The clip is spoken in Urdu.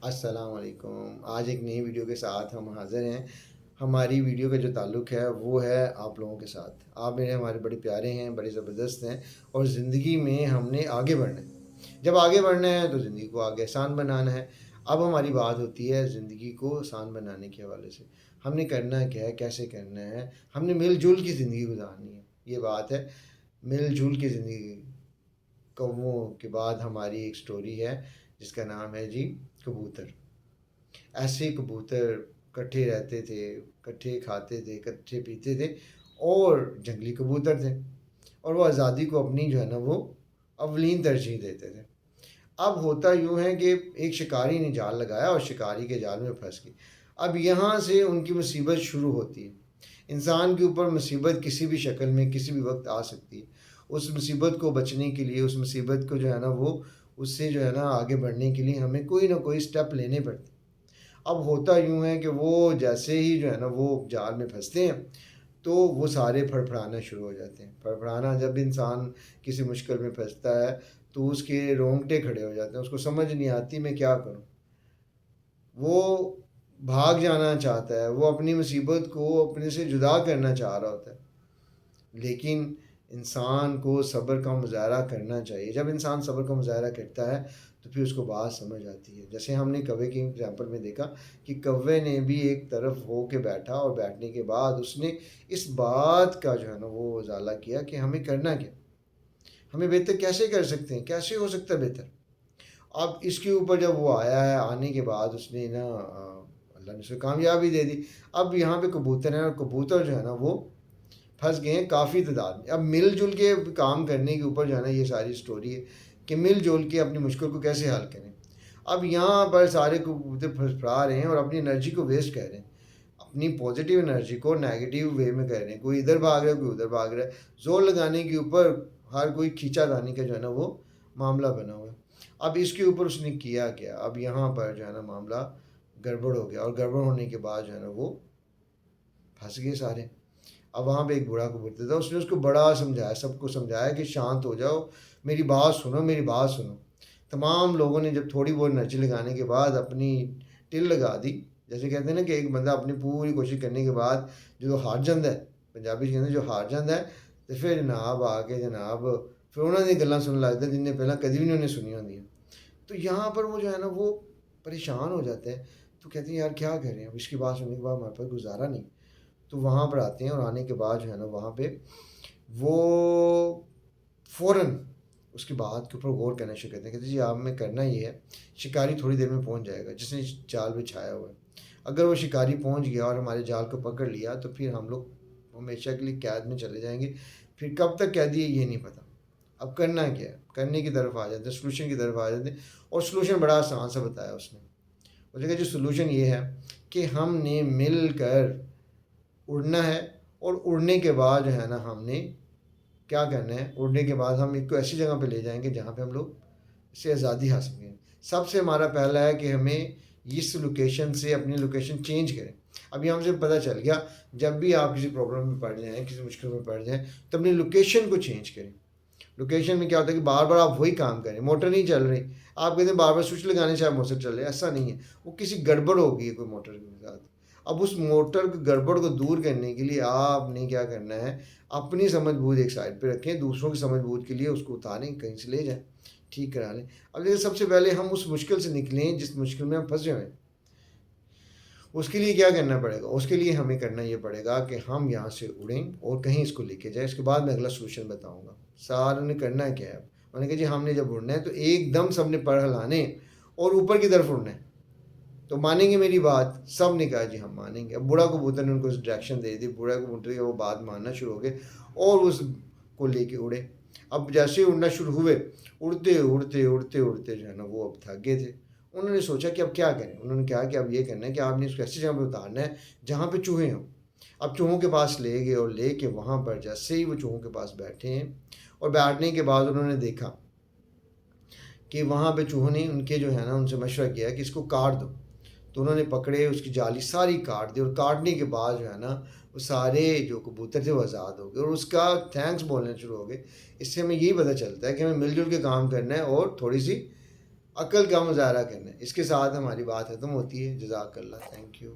السلام علیکم۔ آج ایک نئی ویڈیو کے ساتھ ہم حاضر ہیں۔ ہماری ویڈیو کا جو تعلق ہے وہ ہے آپ لوگوں کے ساتھ۔ آپ میرے ہمارے بڑے پیارے ہیں، بڑے زبردست ہیں، اور زندگی میں ہم نے آگے بڑھنا ہے۔ جب آگے بڑھنا ہے تو زندگی کو آگے آسان بنانا ہے۔ اب ہماری بات ہوتی ہے زندگی کو آسان بنانے کے حوالے سے۔ ہم نے کرنا کیا ہے، کیسے کرنا ہے؟ ہم نے مل جل کی زندگی گزارنی ہے، یہ بات ہے۔ مل جل کی زندگی کووں کے بعد ہماری ایک سٹوری ہے جس کا نام ہے جی کبوتر۔ ایسے کبوتر کٹھے رہتے تھے، کٹھے کھاتے تھے، کٹھے پیتے تھے، اور جنگلی کبوتر تھے، اور وہ آزادی کو اپنی جو ہے نا وہ اولین ترجیح دیتے تھے۔ اب ہوتا یوں ہے کہ ایک شکاری نے جال لگایا اور شکاری کے جال میں پھنس گئی۔ اب یہاں سے ان کی مصیبت شروع ہوتی ہے۔ انسان کے اوپر مصیبت کسی بھی شکل میں کسی بھی وقت آ سکتی ہے۔ اس مصیبت کو بچنے کے لیے، اس مصیبت کو جو ہے نا وہ اس سے جو ہے نا آگے بڑھنے کے لیے ہمیں کوئی نہ کوئی سٹیپ لینے پڑتے ہیں۔ اب ہوتا یوں ہے کہ وہ جیسے ہی جو ہے نا وہ جال میں پھنستے ہیں تو وہ سارے پھڑپھڑانا شروع ہو جاتے ہیں۔ پھڑپھڑانا، جب انسان کسی مشکل میں پھنستا ہے تو اس کے رونگٹے کھڑے ہو جاتے ہیں، اس کو سمجھ نہیں آتی میں کیا کروں۔ وہ بھاگ جانا چاہتا ہے، وہ اپنی مصیبت کو اپنے سے جدا کرنا چاہ رہا ہوتا ہے، لیکن انسان کو صبر کا مظاہرہ کرنا چاہیے۔ جب انسان صبر کا مظاہرہ کرتا ہے تو پھر اس کو بات سمجھ آتی ہے۔ جیسے ہم نے کوے کی ایگزامپل میں دیکھا کہ کوے نے بھی ایک طرف ہو کے بیٹھا، اور بیٹھنے کے بعد اس نے اس بات کا جو ہے نا وہ ازالہ کیا کہ ہمیں کرنا کیا، ہمیں بہتر کیسے کر سکتے ہیں، کیسے ہو سکتا ہے بہتر۔ اب اس کے اوپر جب وہ آیا ہے، آنے کے بعد اس نے نا اللہ نے اسے کامیابی دے دی۔ اب یہاں پہ کبوتر ہیں، اور کبوتر جو ہے نا وہ پھنس گئے ہیں کافی تعداد میں۔ اب مل جل کے کام کرنے کے اوپر جو ہے نا یہ ساری سٹوری ہے کہ مل جل کے اپنی مشکل کو کیسے حل کریں۔ اب یہاں پر سارے کبوتر پھڑپھڑا رہے ہیں اور اپنی انرجی کو ویسٹ کر رہے ہیں، اپنی پازیٹیو انرجی کو نیگیٹیو وے میں کر رہے ہیں۔ کوئی ادھر بھاگ رہا ہے، کوئی ادھر بھاگ رہا ہے، زور لگانے کے اوپر ہر کوئی کھینچا تانی کا جو ہے نا وہ معاملہ بنا ہوا ہے۔ اب اس کے اوپر اس نے کیا کیا، اب یہاں پر جو ہے نا معاملہ گڑبڑ ہو گیا، اور گڑبڑ ہونے کے بعد جو ہے نا وہ پھنس گئے سارے۔ اب وہاں پہ ایک بوڑھا کبوتر تھا، اس نے اس کو بڑا سمجھایا، سب کو سمجھایا کہ شانت ہو جاؤ، میری بات سنو، میری بات سنو۔ تمام لوگوں نے جب تھوڑی بہت انرجی لگانے کے بعد اپنی ٹل لگا دی، جیسے کہتے ہیں نا کہ ایک بندہ اپنی پوری کوشش کرنے کے بعد جو ہار جاتا ہے، پنجابی کہتے ہیں جو ہار جاتا ہے، تو پھر جناب آ کے جناب پھر انہوں نے گلاں سننے لگتے ہیں جن نے پہلے کبھی بھی نہیں انہیں سنی ہوتی ہیں۔ تو یہاں پر وہ جو ہے نا وہ پریشان ہو جاتے ہیں، تو کہتے ہیں یار کیا کریں، اب اس کی بات سننے کے بعد ہمارے پاس گزارا نہیں۔ تو وہاں پر آتے ہیں، اور آنے کے بعد جو ہے نا وہاں پہ وہ فوراً اس کی بات کے اوپر غور کرنا شروع کرتے ہیں۔ کہتے ہیں جی آپ میں کرنا یہ ہے، شکاری تھوڑی دیر میں پہنچ جائے گا جس نے جال بچھایا ہوا ہے۔ اگر وہ شکاری پہنچ گیا اور ہمارے جال کو پکڑ لیا تو پھر ہم لوگ ہمیشہ کے لیے قید میں چلے جائیں گے، پھر کب تک قیدی ہے یہ نہیں پتہ۔ اب کرنا کیا ہے، کرنے کی طرف آ جاتے ہیں، سلوشن کی طرف آ جاتے ہیں، اور سلوشن بڑا آسان سا بتایا اس نے۔ اس نے کہا جو سلوشن یہ ہے کہ ہم نے مل کر اڑنا ہے، اور اڑنے کے بعد جو ہے نا ہم نے کیا کرنا ہے، اڑنے کے بعد ہم ایک کو ایسی جگہ پہ لے جائیں گے جہاں پہ ہم لوگ سے آزادی حاصل کریں۔ سب سے ہمارا پہلا ہے کہ ہمیں اس لوکیشن سے اپنی لوکیشن چینج کریں۔ اب یہ ہم سے پتہ چل گیا، جب بھی آپ کسی پرابلم میں پڑ جائیں، کسی مشکل میں پڑ جائیں، تو اپنی لوکیشن کو چینج کریں۔ لوکیشن میں کیا ہوتا ہے کہ بار بار آپ وہی کام کریں، موٹر نہیں چل رہی، آپ کہتے ہیں بار بار سوئچ لگانے سے آپ موٹر چل رہے، ایسا نہیں ہے، وہ کسی گڑبڑ ہو گئی ہے کوئی موٹر کے ساتھ۔ اب اس موٹر کی گڑبڑ کو دور کرنے کے لیے آپ نے کیا کرنا ہے، اپنی سمجھ بوجھ ایک سائڈ پہ رکھیں، دوسروں کی سمجھ بوجھ کے لیے اس کو اتاریں، کہیں سے لے جائیں، ٹھیک کرا لیں۔ اب لیکن سب سے پہلے ہم اس مشکل سے نکلیں جس مشکل میں ہم پھنسے ہوئے ہیں۔ اس کے لیے کیا کرنا پڑے گا، اس کے لیے ہمیں کرنا یہ پڑے گا کہ ہم یہاں سے اڑیں اور کہیں اس کو لے کے جائیں۔ اس کے بعد میں اگلا سولوشن بتاؤں گا۔ ساروں نے کرنا کیا ہے، انہوں نے کہا جی ہم نے جب اڑنا ہے تو ایک دم سب نے پر ہلانے اور اوپر کی طرف اڑنا ہے، تو مانیں گے میری بات؟ سب نے کہا جی ہم مانیں گے۔ اب بوڑھا کبوتر نے ان کو ڈائریکشن دے دی، بوڑھا کبوتر کے وہ بات ماننا شروع ہو گئے اور اس کو لے کے اڑے۔ اب جیسے اڑنا شروع ہوئے، اڑتے اڑتے اڑتے اڑتے جو ہے نا وہ اب تھک گئے تھے۔ انہوں نے سوچا کہ اب کیا کریں، انہوں نے کہا کہ اب یہ کرنا ہے کہ آپ نے اس کو ایسی جگہ پہ اتارنا ہے جہاں پہ چوہے ہوں۔ اب چوہوں کے پاس لے گئے، اور لے کے وہاں پر جیسے ہی وہ چوہوں کے پاس بیٹھے ہیں، اور بیٹھنے کے بعد انہوں نے دیکھا کہ وہاں پہ چوہوں نے ان کے جو ہے نا ان سے مشورہ کیا کہ اس کو کاٹ دو۔ تو انہوں نے پکڑے، اس کی جالی ساری کاٹ دی، اور کاٹنے کے بعد جو ہے نا وہ سارے جو کبوتر تھے وہ آزاد ہو گئے، اور اس کا تھینکس بولنے شروع ہو گئے۔ اس سے ہمیں یہی پتہ چلتا ہے کہ ہمیں مل جل کے کام کرنا ہے اور تھوڑی سی عقل کا مظاہرہ کرنا ہے۔ اس کے ساتھ ہماری بات ختم ہوتی ہے۔ جزاک اللہ، تھینک یو۔